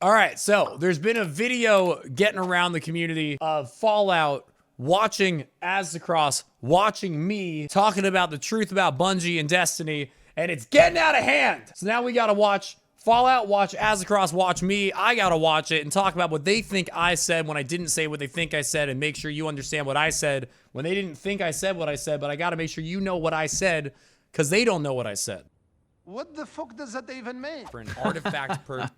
All right, so there's been a video getting around the community of Fallout watching Aztecross, watching me talking about the truth about Bungie and Destiny, and it's getting out of hand. So now we gotta watch Fallout, watch Aztecross, watch me. I gotta watch it and talk about what they think I said when I didn't say what they think I said, and make sure you understand what I said when they didn't think I said what I said, but I gotta make sure you know what I said, because they don't know what I said. What the fuck does that even mean? For an artifact per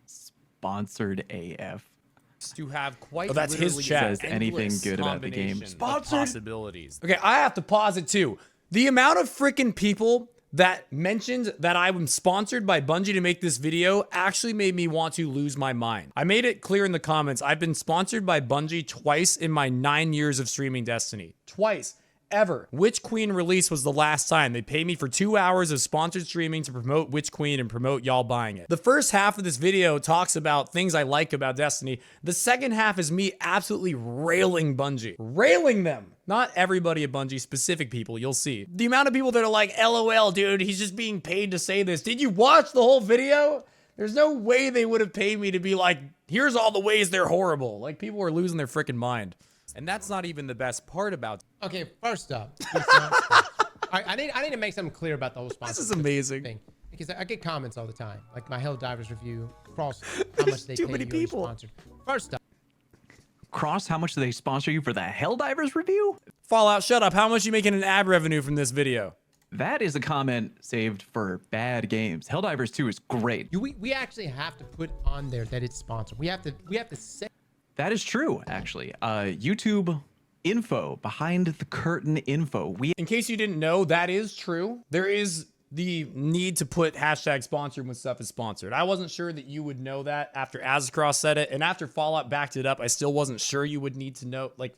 Sponsored AF. to have quite that's his chat. says anything good about the game. Sponsored possibilities. Okay, I have to pause it too. The amount of freaking people that mentioned that I was sponsored by Bungie to make this video actually made me want to lose my mind. I made it clear in the comments, I've been sponsored by Bungie twice in my 9 years of streaming Destiny. Twice. Ever. Witch Queen release was the last time. They paid me for 2 hours of sponsored streaming to promote Witch Queen and promote y'all buying it. The first half of this video talks about things I like about Destiny. The second half is me absolutely railing Bungie. Railing them. Not everybody at Bungie, specific people, you'll see. The amount of people that are like, LOL, dude, he's just being paid to say this. Did you watch the whole video? There's no way they would have paid me to be like, here's all the ways they're horrible. Like, people are losing their freaking mind. And that's not even the best part about it. Okay, first up, I need to make something clear about the whole sponsor. This is amazing. Thing, because I get comments all the time, like my Helldivers review, Cross, how much they Too pay many you people. Sponsored. First up, Cross, how much do they sponsor you for the Helldivers review? Fallout, shut up. How much you making in ad revenue from this video? That is a comment saved for bad games. Helldivers 2 is great. we actually have to put on there that it's sponsored. We have to say. That is true, actually. YouTube info, behind the curtain info. In case you didn't know, that is true. There is the need to put hashtag sponsored when stuff is sponsored. I wasn't sure that you would know that after Aztecross said it, and after Fallout backed it up, I still wasn't sure you would need to know. Like,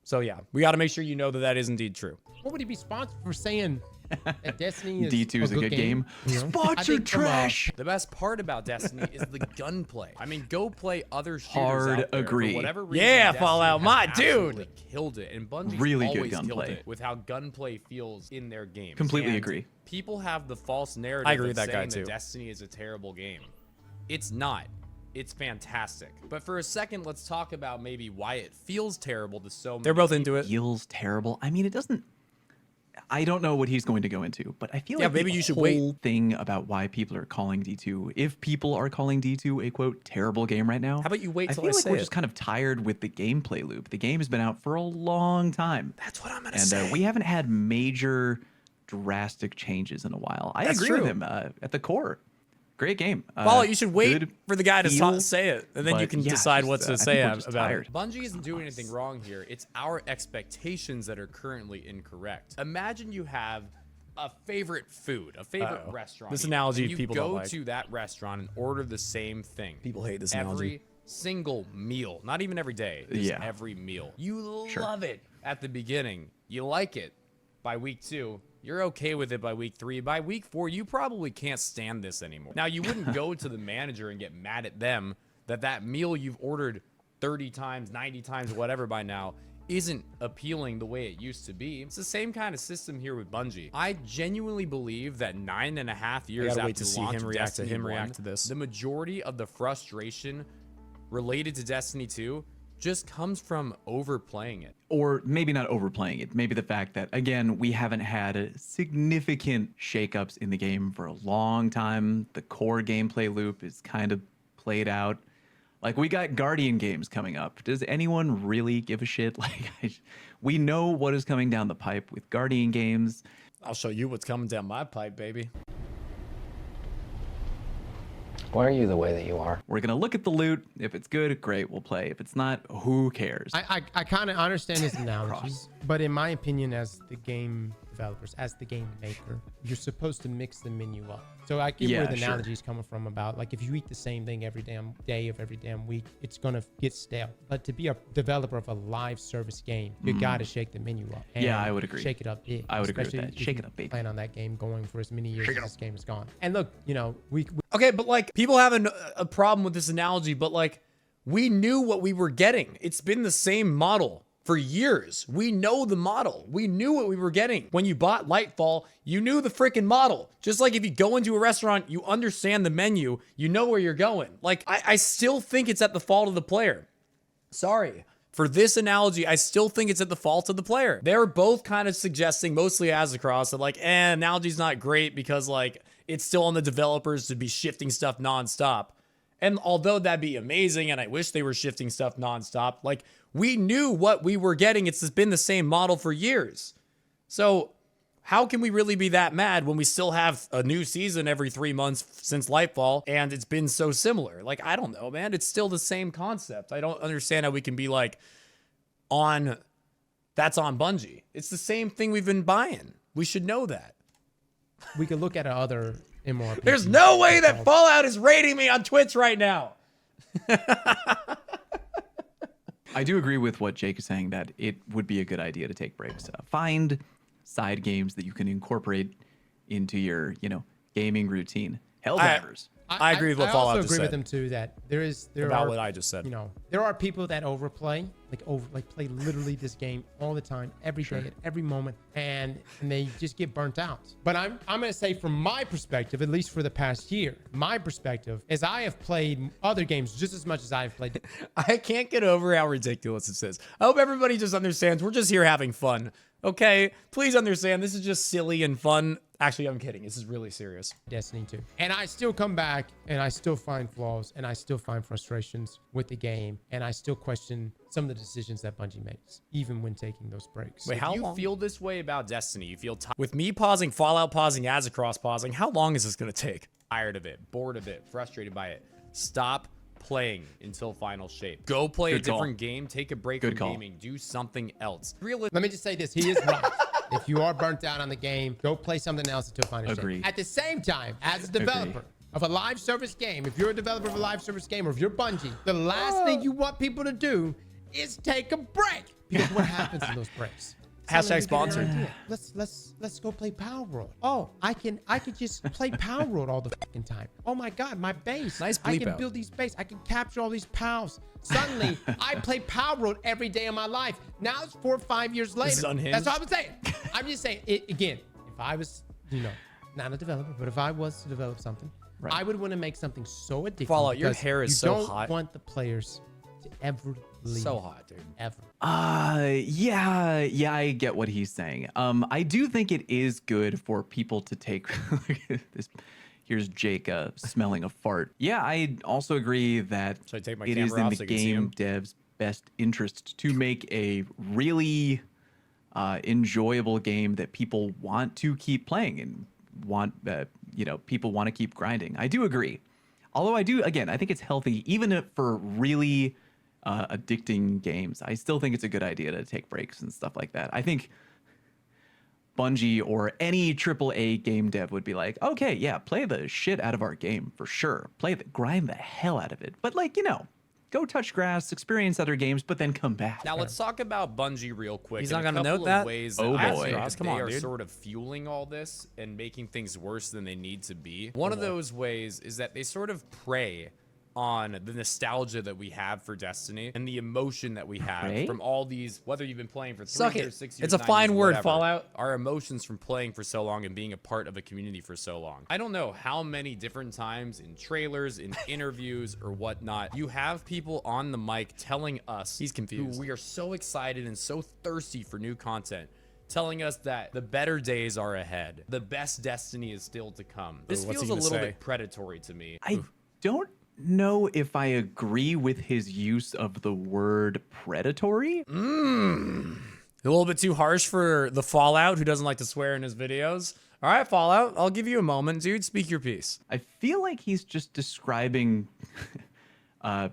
so yeah, we got to make sure you know that that is indeed true. What would he be sponsored for saying that Destiny is D2 is a good game? You know? Sponsored trash. The best part about Destiny is the gunplay. I mean, go play other shooters Hard out there. agree. For whatever reason, yeah, Destiny Fallout, has my absolutely dude. killed it, and Bungie's Really good always killed gunplay. it with how gunplay feels in their games. Completely And agree. People have the false narrative I agree of with that guy saying too. that Destiny is a terrible game. It's not. It's fantastic. But for a second, let's talk about maybe why it feels terrible to so many. They're both into it. Feels terrible. I mean, it doesn't. I don't know what he's going to go into, but I feel like maybe the you should whole wait. thing about why people are calling D2, if people are calling D2 a quote terrible game right now, How about you wait I till feel I like say we're it? just kind of tired with the gameplay loop. The game has been out for a long time. That's what I'm gonna And say. we haven't had major drastic changes in a while. I That's agree with true. him at the core. Great game. Fallout, you should wait good for the guy to feel, say it, and then you but can yeah, decide just, what to I say think we're just about tired. it. Bungie isn't doing anything wrong here. It's our expectations that are currently incorrect. Imagine you have a favorite food, a favorite restaurant. This analogy and you people Oh don't go like. to that restaurant and order the same thing. People hate this every analogy. single meal, not even every day, just Yeah. every meal. You Sure. love it at the beginning. You like it by week 2. You're okay with it by week 3. By week 4, you probably can't stand this anymore. Now, you wouldn't go to the manager and get mad at them that that meal you've ordered 30 times, 90 times, whatever by now isn't appealing the way it used to be. It's the same kind of system here with Bungie. I genuinely believe that 9.5 years gotta after wait to see launch him of react to Destiny him 1, react to this. the majority of the frustration related to Destiny 2 just comes from overplaying it. Or maybe not overplaying it. Maybe the fact that, again, we haven't had significant shakeups in the game for a long time. The core gameplay loop is kind of played out. Like, we got Guardian games coming up. Does anyone really give a shit? Like, we know what is coming down the pipe with Guardian games. I'll show you what's coming down my pipe, baby. Why are you the way that you are? We're going to look at the loot. If it's good, great, we'll play. If it's not, who cares? I kind of understand his analogy, but in my opinion, as the game developers, as the game maker, you're supposed to mix the menu up. So I get where the analogy is coming from about, like, if you eat the same thing every damn day of every damn week, it's gonna get stale. But to be a developer of a live service game, you gotta shake the menu up. And Yeah, I would agree. Shake it up big. I would agree with especially that. if Shake you it up, baby. Plan on that game going for as many years as this game is gone. And look, you know, Okay, but like, people have a problem with this analogy, but like, we knew what we were getting. It's been the same model for years. We know the model. We knew what we were getting. When you bought Lightfall, you knew the freaking model. Just like if you go into a restaurant, you understand the menu, you know where you're going. Like, I still think it's at the fault of the player. Sorry. For this analogy, I still think it's at the fault of the player. They're both kind of suggesting, mostly as across, that like, analogy's not great because like, it's still on the developers to be shifting stuff nonstop. And although that'd be amazing, and I wish they were shifting stuff nonstop, like, we knew what we were getting. It's been the same model for years. So how can we really be that mad when we still have a new season every 3 months since Lightfall and it's been so similar? Like, I don't know, man. It's still the same concept. I don't understand how we can be like, that's on Bungie. It's the same thing we've been buying. We should know that. We could look at other MMORPGs. There's no way that Fallout is rating me on Twitch right now. I do agree with what Jake is saying, that it would be a good idea to take breaks. Find side games that you can incorporate into your, gaming routine. Helldivers. I agree with what Fallout just said. I also agree with them too that there about are what I just said. There are people that overplay, play literally this game all the time, every day, at every moment, and they just get burnt out. But I'm gonna say from my perspective, at least for the past year, my perspective is I have played other games just as much as I've played. I can't get over how ridiculous this is. I hope everybody just understands we're just here having fun. Okay, please understand this is just silly and fun. Actually, I'm kidding. This is really serious. Destiny 2. And I still come back and I still find flaws and I still find frustrations with the game. And I still question some of the decisions that Bungie makes, even when taking those breaks. Wait, how long? Feel this way about Destiny? You feel tired? With me pausing, Fallout pausing, Azacross pausing, how long is this going to take? Tired of it, bored of it, frustrated by it. Stop playing until final shape. Go play a different game, take a break from gaming, do something else. Let me just say this. He is right. If you are burnt out on the game, go play something else until final shape. At the same time, as a developer of a live service game, if you're a developer of a live service game, or if you're Bungie, the last thing you want people to do is take a break. Because what happens in those breaks? Hashtag sponsored. Let's go play Power World. Oh, I could just play Power World all the fucking time. Oh my God, my base. Nice bleep I can out. build these base. I can capture all these pals. Suddenly, I play Power World every day of my life. Now it's 4 or 5 years later. This is unhinged. That's what I'm saying. I'm just saying, again, if I was, not a developer, but if I was to develop something, I would want to make something so addictive. Fallout, your hair is so hot. You don't want the players to ever leave. So hot, dude. Ever. Yeah, I get what he's saying. I do think it is good for people to take this. Here's Jake smelling a fart. Yeah, I also agree that Should I take my it is camera in off the so you can see game him? dev's best interest to make a really enjoyable game that people want to keep playing and people want to keep grinding. I do agree. Although I think it's healthy, even for really addicting games. I still think it's a good idea to take breaks and stuff like that. I think Bungie or any AAA game dev would be like, okay, yeah, play the shit out of our game for sure. Grind the hell out of it. But go touch grass, experience other games, but then come back. Now let's talk about Bungie real quick. He's not gonna note that? Ways Oh, that boy. Come on, they are sort of fueling all this and making things worse than they need to be. One of those ways is that they sort of prey on the nostalgia that we have for Destiny and the emotion that we have from all these, whether you've been playing for 3 years, 6 years, It's a 9 fine years, word, whatever, Fallout. our emotions from playing for so long and being a part of a community for so long. I don't know how many different times in trailers, in interviews or whatnot, you have people on the mic telling us He's confused. who we are so excited and so thirsty for new content, telling us that the better days are ahead. The best Destiny is still to come. This what's feels he a gonna little say? bit predatory to me. I don't know if I agree with his use of the word predatory. A little bit too harsh for the Fallout who doesn't like to swear in his videos. All right, Fallout, I'll give you a moment, dude. Speak your piece. I feel like he's just describing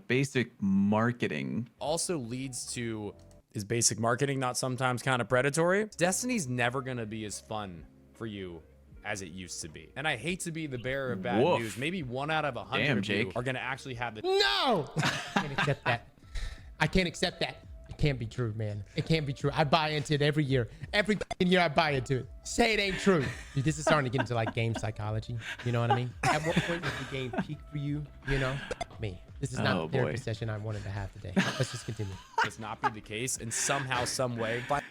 basic marketing. Also leads to, is basic marketing not sometimes kind of predatory? Destiny's never going to be as fun for you as it used to be. And I hate to be the bearer of bad Woof. news. Maybe 1 out of 100 Damn, of you Jake. are going to actually have the... No! I can't accept that. I can't accept that. It can't be true, man. It can't be true. I buy into it every year. Every fucking year I buy into it. Say it ain't true. Dude, this is starting to get into like game psychology. You know what I mean? At what point does the game peak for you? Me. This is not Oh, the therapy boy. session I wanted to have today. Let's just continue. Does not be the case, and somehow, some way, but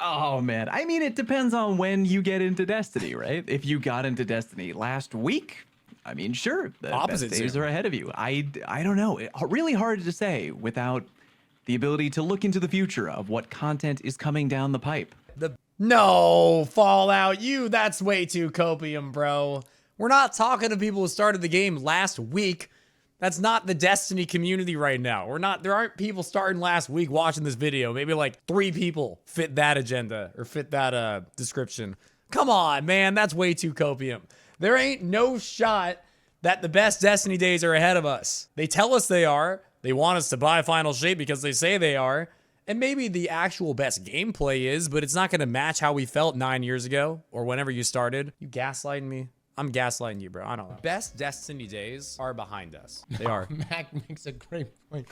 Oh man, I mean, it depends on when you get into Destiny, right? If you got into Destiny last week, I mean, sure, the Opposites best days here. are ahead of you. I don't know. Really hard to say without the ability to look into the future of what content is coming down the pipe. no, Fallout, that's way too copium, bro. We're not talking to people who started the game last week. That's not the Destiny community right now. There aren't people starting last week watching this video. Maybe like 3 people fit that agenda or fit that description. Come on, man, that's way too copium. There ain't no shot that the best Destiny days are ahead of us. They tell us they are. They want us to buy Final Shape because they say they are. And maybe the actual best gameplay is, but it's not going to match how we felt 9 years ago or whenever you started. You gaslighting me? I'm gaslighting you, bro. I don't know. Best Destiny days are behind us. They are. Mac makes a great point.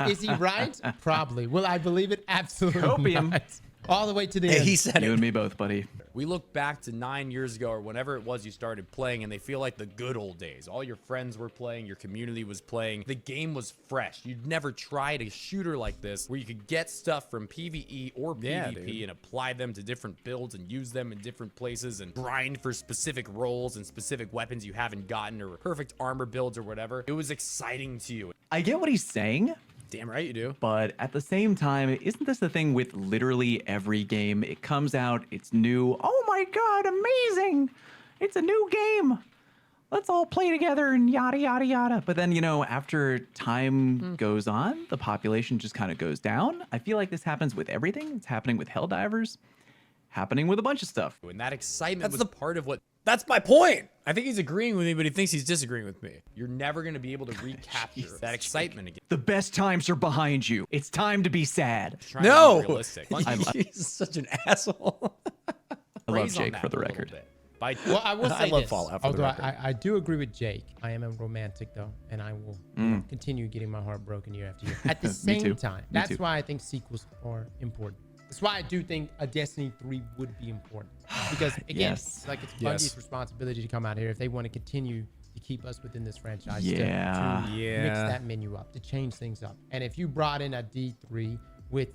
Is he right? Probably. Will I believe it? Absolutely Copium. not. All the way to the Hey, end. he said You it. and me both, buddy. We look back to 9 years ago or whenever it was you started playing, and they feel like the good old days. All your friends were playing, your community was playing. The game was fresh. You'd never tried a shooter like this where you could get stuff from PvE or PvP and apply them to different builds and use them in different places and grind for specific roles and specific weapons you haven't gotten or perfect armor builds or whatever. It was exciting to you. I get what he's saying, Damn right you do. but at the same time, isn't this the thing with literally every game? It comes out, it's new. Oh my god, amazing! It's a new game. Let's all play together and yada yada yada. But then, after time goes on, the population just kind of goes down. I feel like this happens with everything. It's happening with Helldivers, happening with a bunch of stuff. And that excitement was the part of what... That's my point. I think he's agreeing with me, but he thinks he's disagreeing with me. You're never going to be able to recapture that excitement again. The best times are behind you. It's time to be sad. Trying to be Oh, realistic. He's such an asshole. I love Praise on Jake that for the a little record. bit. By Well, I will say I love this. Fallout for the Although record. I do agree with Jake. I am a romantic though, and I will continue getting my heart broken year after year. At the Me same too. time, Me that's too. why I think sequels are important. That's why I do think a Destiny 3 would be important. Because again, Yes. it's like it's Yes. Bungie's responsibility to come out here if they want to continue to keep us within this franchise. Yeah. To mix that menu up, to change things up. And if you brought in a D3 with,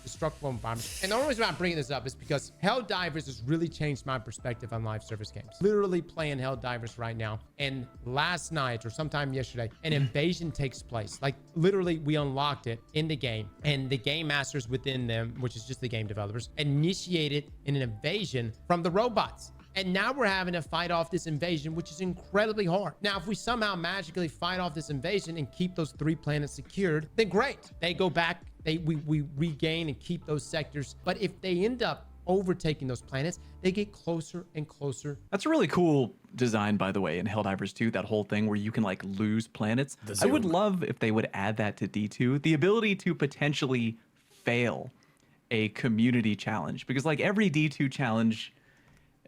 destructible environments. And the only reason I'm bringing this up is because Helldivers has really changed my perspective on live service games. Literally playing Helldivers right now. And last night or sometime yesterday, an invasion takes place. Like literally we unlocked it in the game, and the game masters within them, which is just the game developers, initiated an invasion from the robots. And now we're having to fight off this invasion, which is incredibly hard. Now, if we somehow magically fight off this invasion and keep those 3 planets secured, then great. They go back, we regain and keep those sectors. But if they end up overtaking those planets, they get closer and closer. That's a really cool design, by the way, in Helldivers 2, that whole thing where you can like lose planets. I would love if they would add that to D2, the ability to potentially fail a community challenge, because like every D2 challenge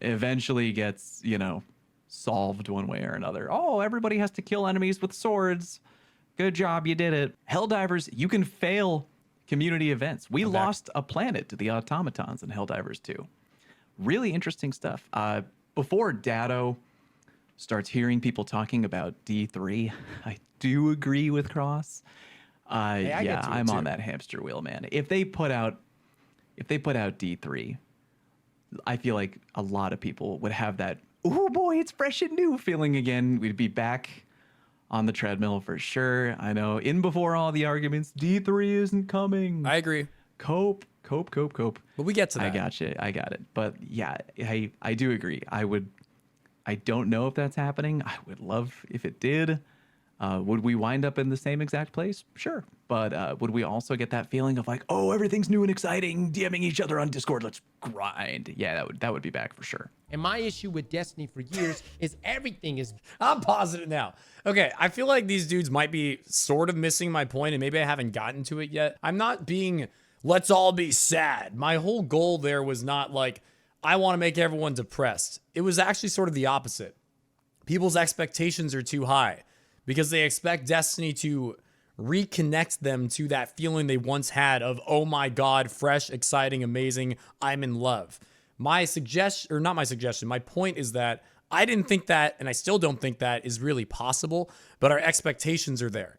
eventually gets, solved one way or another. Oh, everybody has to kill enemies with swords. Good job, you did it. Helldivers, you can fail community events. We lost a planet to the automatons in Helldivers 2. Really interesting stuff. Before Dado starts hearing people talking about D3, I do agree with Cross. I get Yeah, to it I'm on too. that hamster wheel, man. If they put out D3, I feel like a lot of people would have that, oh boy, it's fresh and new feeling again. We'd be back on the treadmill for sure. I know, in before all the arguments, D3 isn't coming. I agree. Cope. But we get to that. I got it. But yeah, I do agree. I don't know if that's happening. I would love if it did. Would we wind up in the same exact place? Sure. But would we also get that feeling of like, oh, everything's new and exciting, DMing each other on Discord, let's grind. Yeah, that would be back for sure. And my issue with Destiny for years is everything is I'm positive now. Okay, I feel like these dudes might be sort of missing my point, and maybe I haven't gotten to it yet. I'm not being, let's all be sad. My whole goal there was not like, I want to make everyone depressed. It was actually sort of the opposite. People's expectations are too high because they expect Destiny to reconnect them to that feeling they once had of, oh my God, fresh, exciting, amazing, I'm in love. My point is that I didn't think that, and I still don't think that is really possible, but our expectations are there.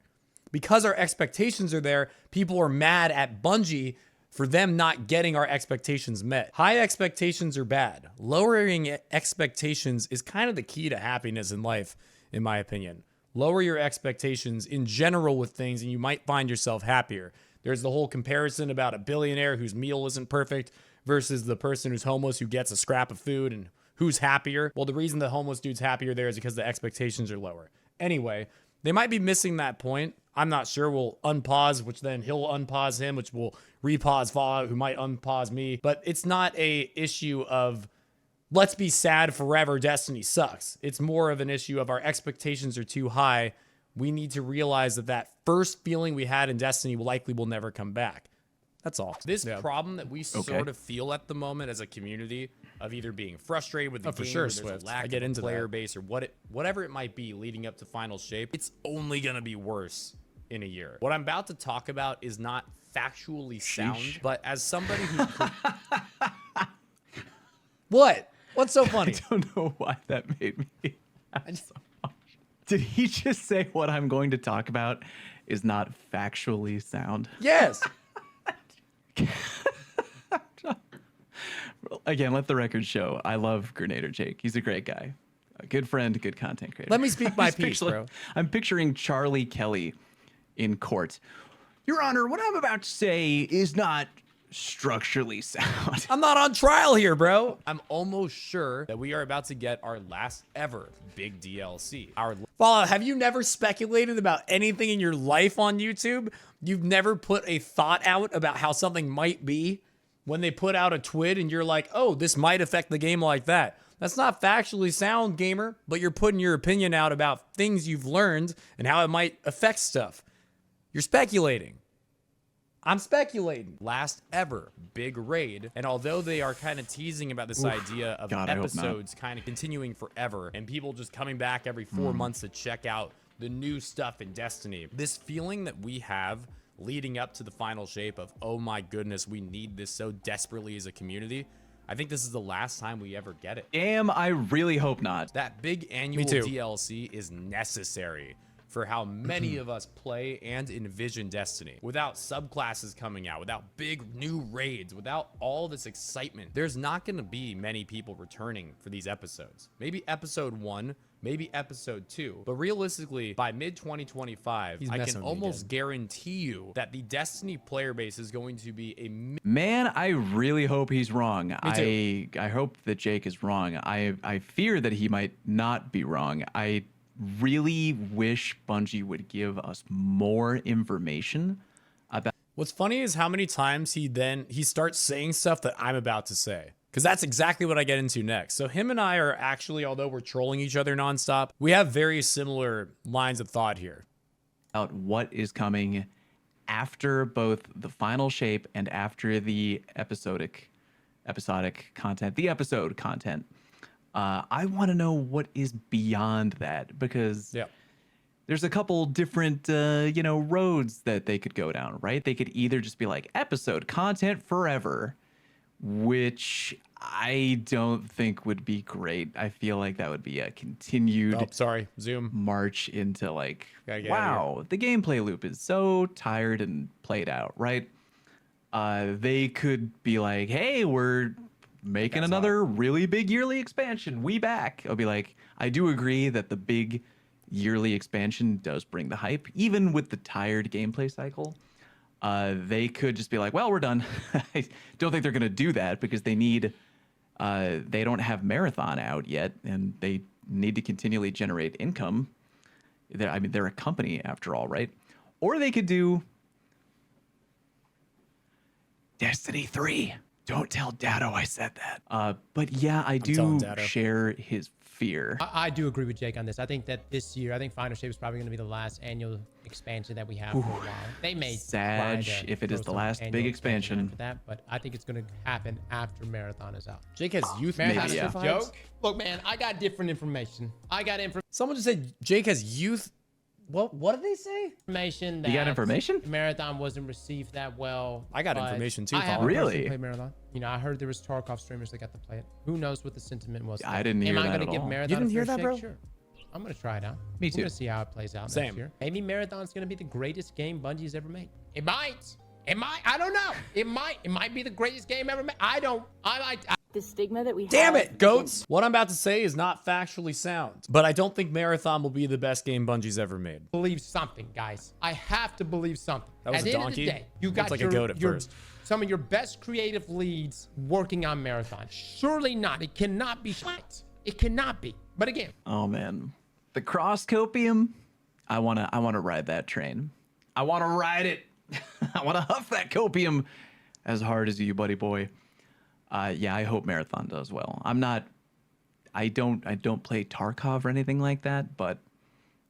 because our expectations are there, people are mad at Bungie for them not getting our expectations met. High expectations are bad. Lowering expectations is kind of the key to happiness in life, in my opinion. Lower your expectations in general with things and you might find yourself happier. There's the whole comparison about a billionaire whose meal isn't perfect versus the person who's homeless who gets a scrap of food and who's happier. Well, the reason the homeless dude's happier there is because the expectations are lower. Anyway, they might be missing that point. I'm not sure. We'll unpause, which then he'll unpause him, which will repause Fallout, who might unpause me. But it's not a issue of let's be sad forever, Destiny sucks. It's more of an issue of our expectations are too high. We need to realize that that first feeling we had in Destiny likely will never come back. That's all. This problem that we sort of feel at the moment as a community of either being frustrated with the game, for sure, or there's a Swift. lack I get of into player that. base, or whatever it might be leading up to final shape, it's only gonna be worse in a year. What I'm about to talk about is not factually sound, but as somebody who What? What's so funny? I don't know why that made me laugh so much. Did he just say what I'm going to talk about is not factually sound? Yes. Again, let the record show. I love GernaderJake. He's a great guy. A good friend, good content creator. Let me speak my I'm piece, bro. I'm picturing Charlie Kelly in court. Your Honor, what I'm about to say is not structurally sound. I'm not on trial here, bro. I'm almost sure that we are about to get our last ever big DLC. Fallout, have you never speculated about anything in your life on YouTube? You've never put a thought out about how something might be when they put out a twid and you're like, oh, this might affect the game like that. That's not factually sound, gamer, but you're putting your opinion out about things you've learned and how it might affect stuff. You're speculating. I'm speculating. Last ever big raid. And although they are kind of teasing about this idea of God, I hope not. episodes kind of continuing forever and people just coming back every 4 months to check out the new stuff in Destiny, this feeling that we have leading up to the final shape of, oh my goodness, we need this so desperately as a community, I think this is the last time we ever get it. Damn, I really hope not. That big annual too. DLC is necessary for how many of us play and envision Destiny. Without subclasses coming out, without big new raids, without all this excitement, there's not gonna be many people returning for these episodes. Maybe episode 1, maybe episode 2, but realistically, by mid-2025, I messing can with me almost again. guarantee you that the Destiny player base is going to be a Man, I really hope he's wrong. too. I hope that Jake is wrong. I fear that he might not be wrong. I really wish Bungie would give us more information about. What's funny is how many times he starts saying stuff that I'm about to say. Because that's exactly what I get into next. So him and I are actually, although we're trolling each other nonstop, we have very similar lines of thought here. About what is coming after both the final shape and after the episodic content, the episode content. I want to know what is beyond that, because there's a couple different, roads that they could go down, right? They could either just be like episode content forever, which I don't think would be great. I feel like that would be a continued Oh, sorry, zoom. march into like, Gotta get out of wow, the gameplay loop is so tired and played out, right? They could be like, hey, we're making another really big yearly expansion. We back. I'll be like, I do agree that the big yearly expansion does bring the hype, even with the tired gameplay cycle. They could just be like, well, we're done. I don't think they're going to do that because they need, they don't have Marathon out yet, and they need to continually generate income. They're a company after all, right? Or they could do Destiny 3. Don't tell Dado I said that. But yeah, I do telling Dado. share his fear. I do agree with Jake on this. I think that this year, Final Shape is probably going to be the last annual expansion that we have for a while. They may Sad try to if it is throw the some last annual big expansion. after that, but I think it's going to happen after Marathon is out. Jake has youth Marathon Maybe, master yeah. vibes. Joke? Look, man, I got different information. Someone just said Jake has youth. What did they say? Information that You got information? Marathon wasn't received that well. I got but information too, I Colin. haven't Really? personally played Marathon. I heard there was Tarkov streamers that got to play it. Who knows what the sentiment was? I didn't hear Am I that gonna at give all. Marathon You didn't a hear fair that, shake? bro? Sure. I'm gonna try it out. Me We're too. gonna see how it plays out Same. next year. Maybe Marathon's gonna be the greatest game Bungie's ever made. It might. It might. I don't know. It might. It might be the greatest game ever made. I The stigma that we Damn have it, goats. What I'm about to say is not factually sound, but I don't think Marathon will be the best game Bungie's ever made. believe something, guys. I have to believe something. That was At a the end of donkey? the day, you Looked got like a goat at your first. some of your best creative leads working on Marathon. Surely not. It cannot be shit. It cannot be. But again, Oh man, the cross copium. I wanna ride that train. I wanna ride it. I wanna huff that copium as hard as you, buddy boy. Yeah, I hope Marathon does well. I don't play Tarkov or anything like that, but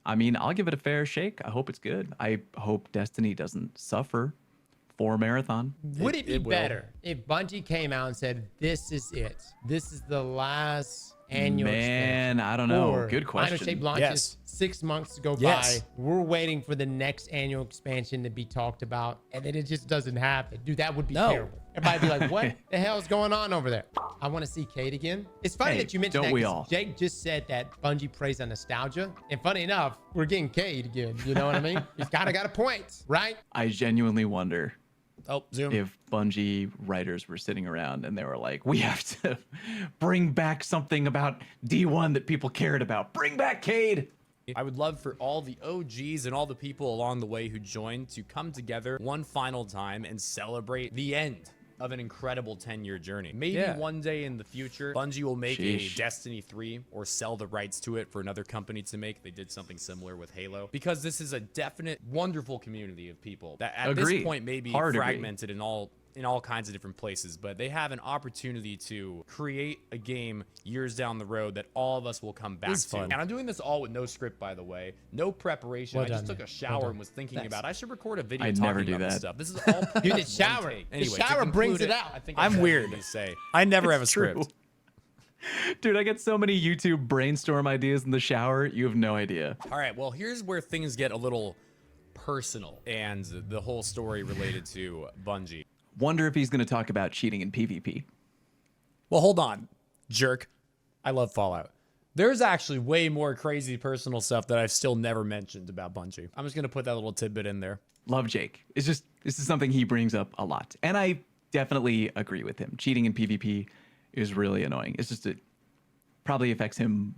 I mean, I'll give it a fair shake. I hope it's good. I hope Destiny doesn't suffer for Marathon. would it be it will. better if Bungie came out and said, "This is it. This is the last annual Man, expansion"? I don't know. Or Good Minor question. Shape launches Yes. 6 months to go Yes. by. We're waiting for the next annual expansion to be talked about, and then it just doesn't happen. Dude, that would be No. terrible. Everybody be like, "What the hell is going on over there?" I want to see Cade again. It's funny Hey, that you mentioned don't that we 'cause all? Jake just said that Bungie prays on nostalgia, and funny enough, we're getting Cade again. You know what I mean? He's kind of got a point, right? I genuinely wonder Oh, zoom. if Bungie writers were sitting around and they were like, we have to bring back something about D1 that people cared about. Bring back Cade. I would love for all the OGs and all the people along the way who joined to come together one final time and celebrate the end of an incredible 10-year journey. Maybe one day in the future, Bungie will make Sheesh. a Destiny 3 or sell the rights to it for another company to make. They did something similar with Halo. Because this is a definite, wonderful community of people that at Agree. this point may be Hard agree. fragmented in all kinds of different places, but they have an opportunity to create a game years down the road that all of us will come back to. fun. And I'm doing this all with no script, by the way, no preparation. Well I just done, took man. a shower Well done. and was thinking about I should record a video I'd talking never do about this that. stuff. This is all Dude, one the shower. take. The Anyway, to shower brings conclude it out. I think I'm that's weird. what I say. I never have a It's true. script. Dude, I get so many YouTube brainstorm ideas in the shower. You have no idea. All right, well, here's where things get a little personal and the whole story related to Bungie. Wonder if he's going to talk about cheating in PvP. Well, hold on, jerk. I love Fallout. There's actually way more crazy personal stuff that I've still never mentioned about Bungie. I'm just gonna put that little tidbit in there. Love Jake. It's just, this is something he brings up a lot. And I definitely agree with him. Cheating in PvP is really annoying. It's just, it probably affects him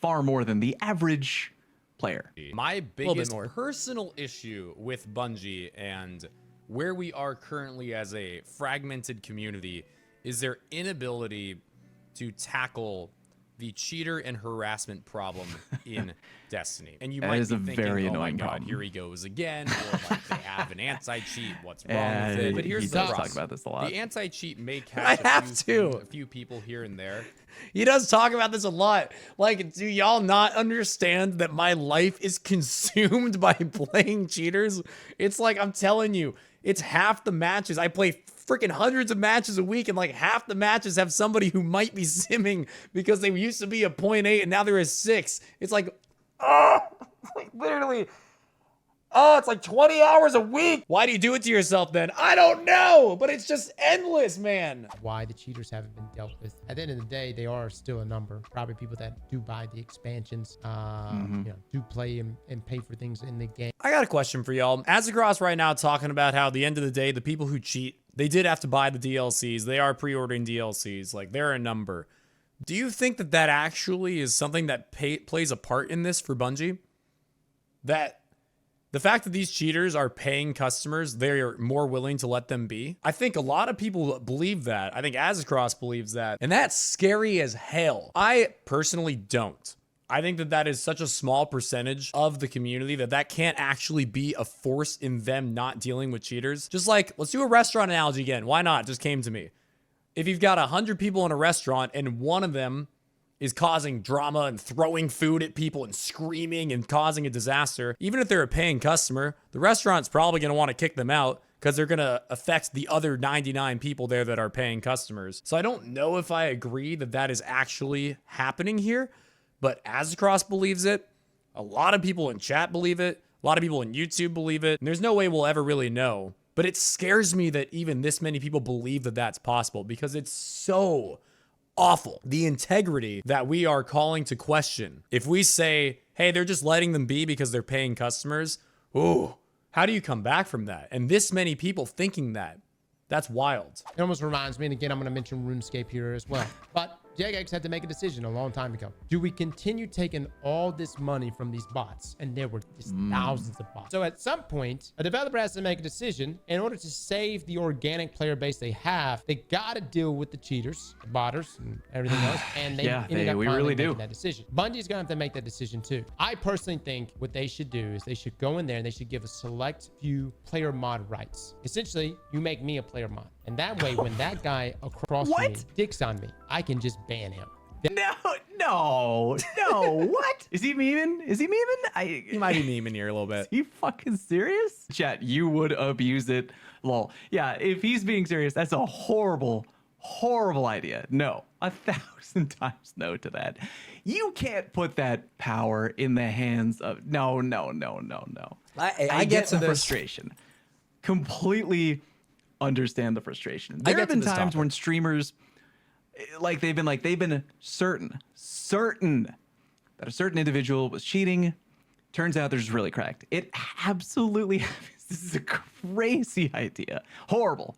far more than the average player. My bit biggest more. personal issue with Bungie and where we are currently as a fragmented community is their inability to tackle the cheater and harassment problem in Destiny. And you That might is be a thinking, very oh my annoying god, problem. here he goes again, or like they have an anti-cheat, what's wrong with And it? But he here's does the talk process. about this a lot. The anti-cheat may I catch have to. a few people here and there. He does talk about this a lot. Like, do y'all not understand that my life is consumed by playing cheaters? It's like, I'm telling you, it's half the matches. I play freaking hundreds of matches a week, and like half the matches have somebody who might be simming because they used to be a 0.8 and now they're a 6. It's like, like literally, it's like 20 hours a week. Why do you do it to yourself then? I don't know, but it's just endless, man. Why the cheaters haven't been dealt with. At the end of the day, they are still a number. Probably people that do buy the expansions, do play and pay for things in the game. I got a question for y'all. Azagros right now talking about how at the end of the day, the people who cheat, they did have to buy the DLCs. They are pre-ordering DLCs. Like, they're a number. Do you think that that actually is something that plays a part in this for Bungie? That the fact that these cheaters are paying customers, they're more willing to let them be? I think a lot of people believe that. I think Azagros believes that. And that's scary as hell. I personally don't. I think that that is such a small percentage of the community that that can't actually be a force in them not dealing with cheaters. Just like, let's do a restaurant analogy again. Why not? It just came to me. If you've got 100 people in a restaurant and one of them is causing drama and throwing food at people and screaming and causing a disaster, even if they're a paying customer, the restaurant's probably going to want to kick them out because they're going to affect the other 99 people there that are paying customers. So I don't know if I agree that that is actually happening here, but Azagros believes it. A lot of people in chat believe it. A lot of people in YouTube believe it. And there's no way we'll ever really know. But it scares me that even this many people believe that that's possible because it's so awful. The integrity that we are calling to question. If we say, hey, they're just letting them be because they're paying customers, ooh, how do you come back from that? And this many people thinking that, that's wild. It almost reminds me, and again, I'm going to mention RuneScape here as well. But JakeX had to make a decision a long time ago. Do we continue taking all this money from these bots? And there were just thousands of bots. So at some point, a developer has to make a decision. In order to save the organic player base they have, they got to deal with the cheaters, the botters, and everything else. And they ended up finally making that decision. Bungie's going to have to make that decision too. I personally think what they should do is they should go in there and they should give a select few player mod rights. Essentially, you make me a player mod. And that way, when that guy across from me dicks on me, I can just ban him. No. What? Is he memeing? He might be memeing here a little bit. Is he fucking serious? Chat, you would abuse it. Lol. Yeah, if he's being serious, that's a horrible idea. No, 1,000 times no to that. You can't put that power in the hands of... No. I get the frustration. Completely understand the frustration. There have been times when streamers... they've been certain that a certain individual was cheating. Turns out they're just really cracked. It absolutely happens. This is a crazy idea. Horrible.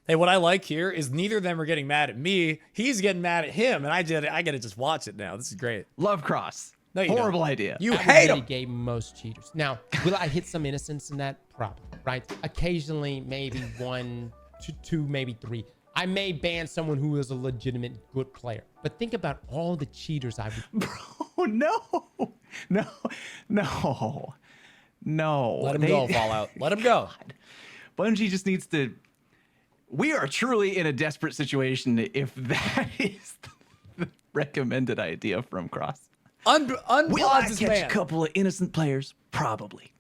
Hey, what I like here is neither of them are getting mad at me. He's getting mad at him, and I get to just watch it now. This is great. Love cross. No, you horrible don't. idea. You hate him. Mitigate most cheaters. Now, will I hit some innocence in that? Probably, right? Occasionally, maybe 1 to 2, maybe 3. I may ban someone who is a legitimate good player. But think about all the cheaters I would... Bro, no. Let him go, Fallout. Let him go. God. Bungie just needs to... We are truly in a desperate situation if that is the recommended idea from Cross. Will I catch a couple of innocent players? Probably.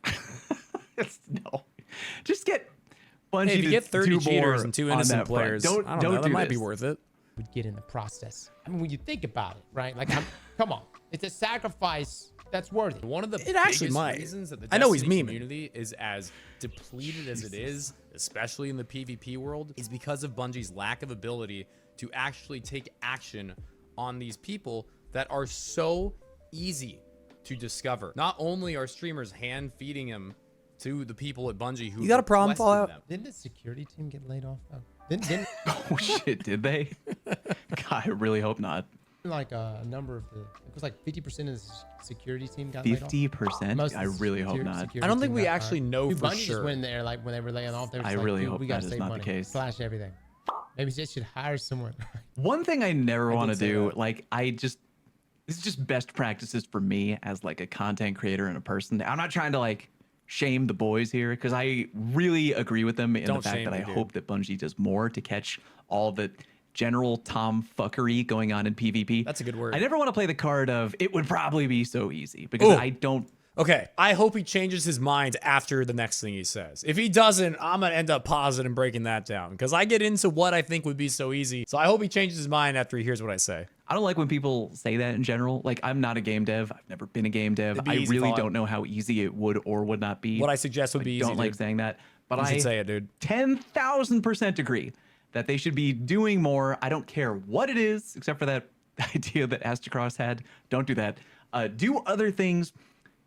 No. Just get... Bungie, hey, if you get 30 cheaters and 2 innocent that players, don't that might be worth it. Would get in the process. I mean, when you think about it, right? Like, come on, it's a sacrifice that's worth it. One of the actually biggest might. reasons that the I know he's Destiny memeing. community is as depleted as it is, especially in the PvP world, is because of Bungie's lack of ability to actually take action on these people that are so easy to discover. Not only are streamers hand feeding him to the people at Bungie who You got a problem, requested Fallout? them. Didn't the security team get laid off though? Didn't Oh shit, did they? God, I really hope not. like a number of the... It was like 50% of the security team got laid off. 50%? Most of I the really hope not. security I don't think team we got actually fired. know Dude, for Bungie just sure. went in there, like when they were laying off, they were just I like, really dude, hope we gotta that is save not the money. case. Slash everything. Maybe they should hire someone. One thing I never want to say do, that. this is just best practices for me as like a content creator and a person. I'm not trying to like shame the boys here because I really agree with them in Don't the fact shame that me, I dude. hope that Bungie does more to catch all the general tomfuckery going on in PvP. That's a good word. I never want to play the card of it would probably be so easy because Ooh. I don't. Okay, I hope he changes his mind after the next thing he says. If he doesn't, I'm going to end up pausing and breaking that down because I get into what I think would be so easy. So I hope he changes his mind after he hears what I say. I don't like when people say that in general. Like, I'm not a game dev. I've never been a game dev. It'd be I easy, really Fallout. don't know how easy it would or would not be. What I suggest would be easy, don't like dude. saying that, but You I should say it, dude. 10,000% agree that they should be doing more. I don't care what it is, except for that idea that Astacross had. Don't do that. Do other things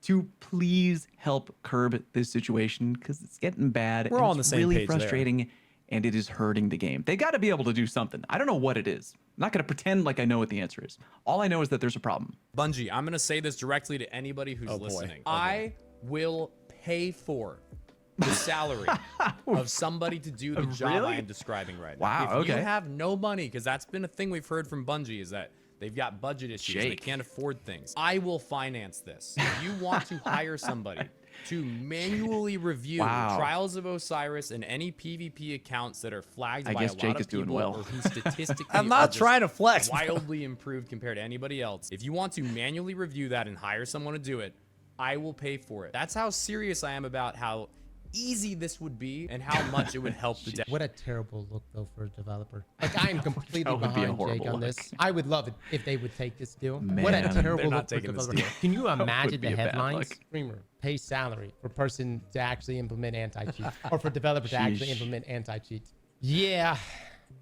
to please help curb this situation because it's getting bad. We're and all on it's the same really page there. frustrating, and it is hurting the game. They got to be able to do something. I don't know what it is. I'm not going to pretend like I know what the answer is. All I know is that there's a problem. Bungie, I'm going to say this directly to anybody who's listening. I will pay for the salary of somebody to do the job Really? I am describing right now. Wow, If you okay. have no money, because that's been a thing we've heard from Bungie, is that they've got budget issues. They Jake. can't afford things. I will finance this. If you want to hire somebody to manually review Wow. Trials of Osiris and any PvP accounts that are flagged I by guess a lot Jake of is doing people well. or who statistically I'm are not just trying to flex, bro. wildly improved compared to anybody else. If you want to manually review that and hire someone to do it, I will pay for it. That's how serious I am about how easy this would be and how much it would help the dev. What a terrible look, though, for a developer. Like, I am completely That would be a behind Jake horrible on this. look. I would love it if they would take this deal. What a Man. terrible They're not look for taking this developer. deal. Can you imagine be the a bad headlines? look. Streamer pay salary for person to actually implement anti-cheat, or for developer to actually Sheesh. implement anti-cheat. Yeah,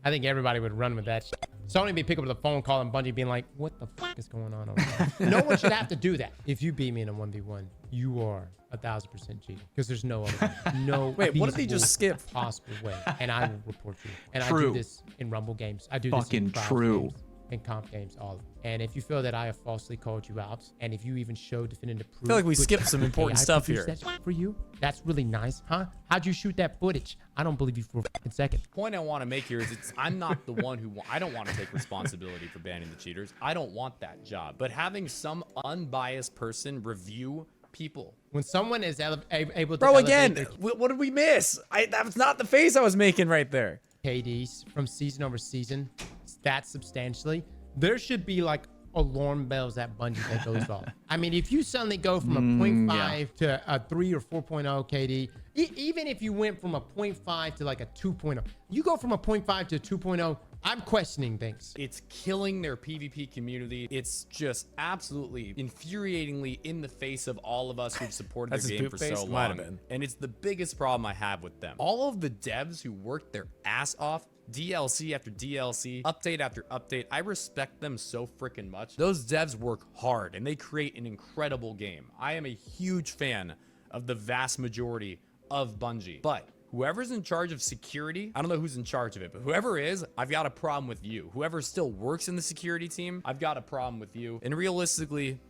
I think everybody would run with that shit. Sony be pick up the phone calling Bungie being like, what the fuck is going on over there? No one should have to do that. If you beat me in a 1v1, you are 1,000% cheating because there's no other way. No. Wait, what if he just skipped? Possible way, and I will report you. And I True. do this in Rumble games. I do Fucking this in trials true. games, in comp games, all of them. And if you feel that I have falsely called you out, and if you even show definitive proof, I feel like we good- skipped some important Hey, I stuff produced here. that shit for you. That's really nice, huh? How'd you shoot that footage? I don't believe you for a fucking second. Point I want to make here is I'm not the one who I don't want to take responsibility for banning the cheaters. I don't want that job. But having some unbiased person review people. When someone is able to Bro, elevate again, their what did we miss? That was not the face I was making right there. KDs from season over season, stats substantially, there should be like alarm bells at Bungie that goes off. I mean, if you suddenly go from a 0.5 to a 3 or 4.0 KD, even if you went from a 0.5 to like a 2.0, you go from a 0.5 to a 2.0, I'm questioning things. It's killing their PvP community. It's just absolutely infuriatingly in the face of all of us who've supported That's their his game boot for face? so Might have long. been. And it's the biggest problem I have with them. All of the devs who worked their ass off, DLC after DLC, update after update, I respect them so freaking much. Those devs work hard and they create an incredible game. I am a huge fan of the vast majority of Bungie, but whoever's in charge of security, I don't know who's in charge of it, but whoever is, I've got a problem with you. Whoever still works in the security team, I've got a problem with you. And realistically,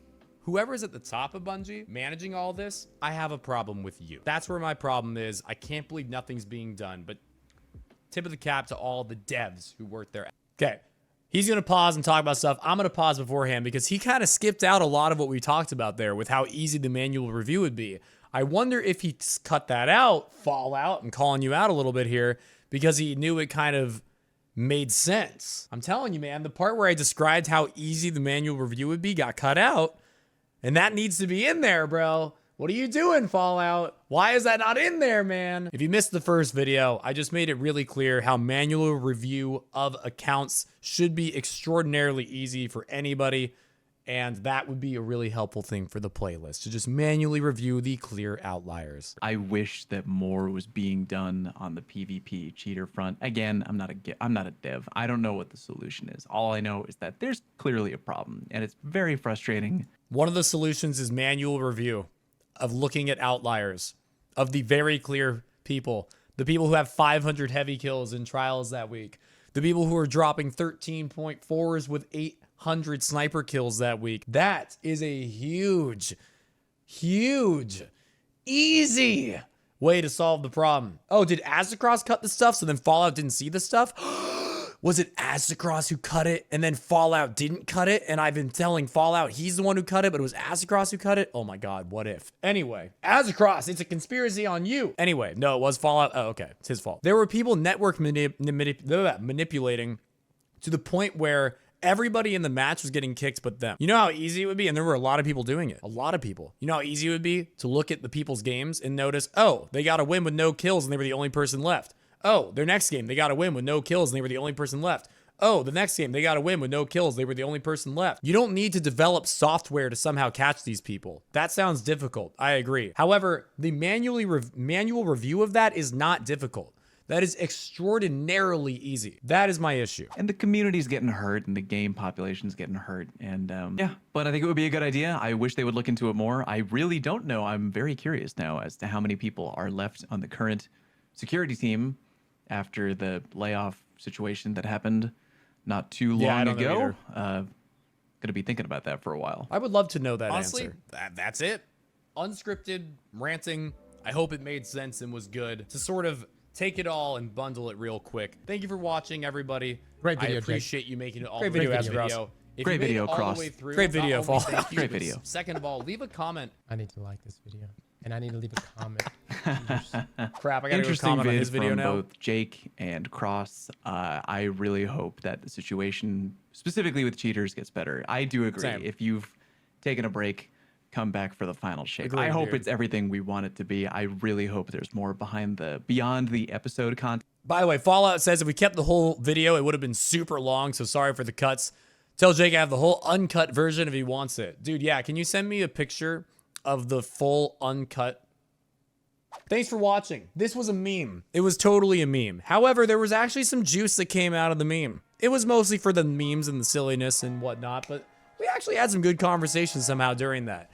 whoever's at the top of Bungie managing all this, I have a problem with you. That's where my problem is. I can't believe nothing's being done, but tip of the cap to all the devs who worked there. Okay. He's going to pause and talk about stuff. I'm going to pause beforehand because he kind of skipped out a lot of what we talked about there with how easy the manual review would be. I wonder if he cut that out, Fallout, I'm calling you out a little bit here, because he knew it kind of made sense. I'm telling you, man, the part where I described how easy the manual review would be got cut out, and that needs to be in there, bro. What are you doing, Fallout? Why is that not in there, man? If you missed the first video, I just made it really clear how manual review of accounts should be extraordinarily easy for anybody. And that would be a really helpful thing for the playlist, to just manually review the clear outliers. I wish that more was being done on the PvP cheater front. Again, I'm not a dev. I don't know what the solution is. All I know is that there's clearly a problem, and it's very frustrating. One of the solutions is manual review of looking at outliers of the very clear people, the people who have 500 heavy kills in trials that week, the people who are dropping 13.4s with 800 sniper kills that week. That is a huge, easy way to solve the problem. Oh, did Aztecross cut the stuff so then Fallout didn't see the stuff? Was it Aztecross who cut it and then Fallout didn't cut it? And I've been telling Fallout he's the one who cut it, but it was Aztecross who cut it? Oh my God, what if? Anyway, Aztecross, it's a conspiracy on you. Anyway, no, it was Fallout. Oh, okay, it's his fault. There were people network manipulating to the point where everybody in the match was getting kicked but them. You know how easy it would be? And there were a lot of people doing it. A lot of people. You know how easy it would be to look at the people's games and notice, oh, they got a win with no kills and they were the only person left. Oh, their next game, they got a win with no kills and they were the only person left. Oh, the next game, they got a win with no kills. They were the only person left. You don't need to develop software to somehow catch these people. That sounds difficult. I agree. However, the manual review of that is not difficult. That is extraordinarily easy. That is my issue. And the community's getting hurt, and the game population's getting hurt. And yeah, but I think it would be a good idea. I wish they would look into it more. I really don't know. I'm very curious now as to how many people are left on the current security team after the layoff situation that happened not too long ago. Gonna be thinking about that for a while. I would love to know that Honestly, answer. That's it. Unscripted, ranting. I hope it made sense and was good to sort of take it all and bundle it real quick. Thank you for watching, everybody. Great video, I appreciate you making it all Great the way video, through the Cross. video. If Great you made video, it all Cross. the way through, Great video, not only Fall. thank you, Great but video. Second of all, leave a comment. I need to like this video, and I need to leave a comment. Crap, I gotta go Interesting comment on vid his video from now. both Jake and Cross. I really hope that the situation, specifically with cheaters, gets better. I do agree. Same. If you've taken a break, come back for the final shake. Agreed, I hope dude. it's everything we want it to be. I really hope there's more beyond the episode content. By the way, Fallout says if we kept the whole video, it would have been super long, so sorry for the cuts. Tell Jake I have the whole uncut version if he wants it. Dude, yeah, can you send me a picture of the full uncut Thanks for watching. This was a meme. It was totally a meme. However, there was actually some juice that came out of the meme. It was mostly for the memes and the silliness and whatnot, but we actually had some good conversations somehow during that.